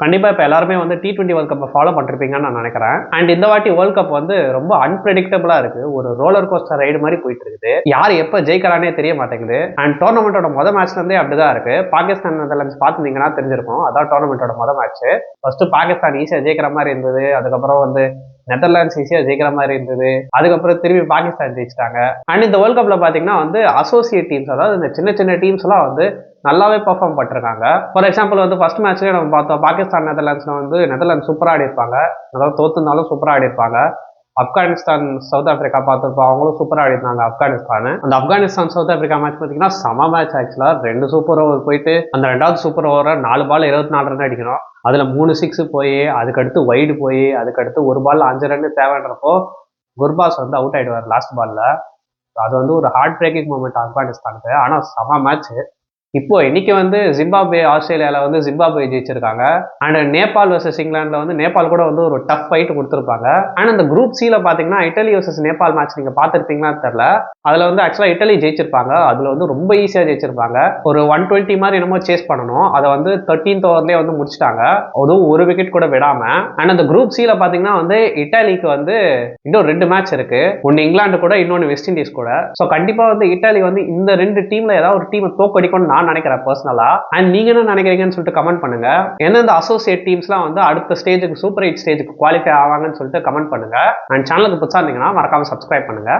கண்டிப்பா இப்ப எல்லாருமே வந்து T20 வேர்ல்ட் கப்பை ஃபாலோ பண்ணிருப்பீங்கன்னு நான் நினைக்கிறேன். அண்ட் இந்த வாட்டி வேர்ல்ட் கப் வந்து ரொம்ப அன்பிரெடிக்டபிளா இருக்கு. ஒரு ரோலர் கோஸ்டர் ரைடு மாதிரி போயிட்டு இருக்குது. யார் எப்ப ஜெயிக்கிறானே தெரிய மாட்டேங்குது. அண்ட் டோர்னமெண்டோட மொத மேட்ச்ல இருந்தே அப்படிதான் இருக்கு. பாகிஸ்தான் நெதர்லாண்ட்ஸ் பார்த்துருந்தீங்கன்னா தெரிஞ்சிருக்கும். அதான் டோர்னமெண்டோட மொத மேட்ச். ஃபர்ஸ்ட் பாகிஸ்தான் ஈஸியா ஜெயிக்கிற மாதிரி இருந்தது. அதுக்கப்புறம் வந்து நெதர்லாண்ட்ஸ் ஈஸியா ஜெயிக்கிற மாதிரி இருந்தது. அதுக்கப்புறம் திரும்பி பாகிஸ்தான் ஜெயிச்சிட்டாங்க. அண்ட் இந்த வேர்ல்ட் கப்ல பாத்தீங்கன்னா வந்து அசோசியேட் டீம்ஸ், அதாவது இந்த சின்ன சின்ன டீம்ஸ் எல்லாம் வந்து நல்லாவே பெர்ஃபார்ம் பண்ணிருக்காங்க. ஃபார் எக்ஸாம்பிள் வந்து ஃபர்ஸ்ட் மேட்ச்லயே நம்ம பார்த்தோம், பாகிஸ்தான் நெதர்லாண்ட்ஸ்ல வந்து நெதர்லாண்ட்ஸ் சூப்பரா ஆடி இருப்பாங்க. அதாவது தோத்துனாலும் சூப்பரா ஆடி இருப்பாங்க. ஆப்கானிஸ்தான் சவுத் ஆப்பிரிக்கா பார்த்துருப்போம், அவங்களும் சூப்பரா ஆடி இருந்தாங்க ஆப்கானிஸ்தான். அந்த ஆப்கானிஸ்தான் சவுத் ஆப்பிரிக்கா மேட்ச் பார்த்தீங்கன்னா செம மேட்ச். ஆக்சுவலா 2 சூப்பர் ஓவர் போயிட்டு அந்த 2வது சூப்பர் ஓவரை 4 பால் 24 ரன் அடிக்கணும். அதுல 3 6 போய் அதுக்கடுத்து வைடு போய் அதுக்கடுத்து ஒரு பால் 5 ரன் தேவைன்றப்போ குர்பாஸ் வந்து அவுட் ஆயிடுவார் லாஸ்ட் பால்ல. அது வந்து ஒரு ஹார்ட் பிரேக்கிங் மூமெண்ட் ஆப்கானிஸ்தானுக்கு. ஆனா செம மேட்ச். இப்போ இன்னைக்கு வந்து ஜிம்பாப்வே ஆஸ்திரேலியாவில் வந்து ஜிம்பாப்வே ஜெயிச்சிருக்காங்க. அண்ட் நேபாள் வர்சஸ் இங்கிலாந்துல வந்து நேபாள் கூட வந்து ஒரு டஃப் ஃபைட் கொடுத்துருப்பாங்க. அண்ட் அந்த குரூப் சில பாத்தீங்கன்னா இட்டலி வர்சஸ் நேபாள் மேட்ச் நீங்க பாத்துருப்பீங்களான்னு தெரியல. அதுல வந்து ஆக்சுவலா இட்டலி ஜெயிச்சிருப்பாங்க. அதுல வந்து ரொம்ப ஈஸியா ஜெயிச்சிருப்பாங்க. ஒரு 120 மாதிரி என்னமோ சேஸ் பண்ணணும். அதை வந்து 13th ஓவர்லயே வந்து முடிச்சிட்டாங்க. அதுவும் ஒரு விக்கெட் கூட விடாம. அண்ட் அந்த குரூப் சில பாத்தீங்கன்னா வந்து இட்டாலிக்கு வந்து இன்னும் 2 மேட்ச் இருக்கு. ஒன்னு இங்கிலாந்து கூட, இன்னொன்னு வெஸ்ட் இண்டீஸ் கூட. சோ கண்டிப்பா வந்து இட்டாலி வந்து இந்த 2 டீம்ல ஏதாவது ஒரு டீம் தோக்கடிக்கும் நான் நினைக்கிறேன் பர்சனலா. அண்ட் நீங்க என்ன நினைக்கிறீங்கன்னு சொல்லிட்டு கமெண்ட் பண்ணுங்க. எந்தெந்த அசோசியேட் டீம்ஸ்லாம் வந்து அடுத்த ஸ்டேஜுக்கு, சூப்பர் 8 ஸ்டேஜுக்கு குவாலிஃபை ஆவாங்கன்னு சொல்லிட்டு கமெண்ட் பண்ணுங்க. அண்ட் சேனலுக்கு புதுசா இருந்தீங்கன்னா மறக்காம சப்ஸ்கிரைப் பண்ணுங்க.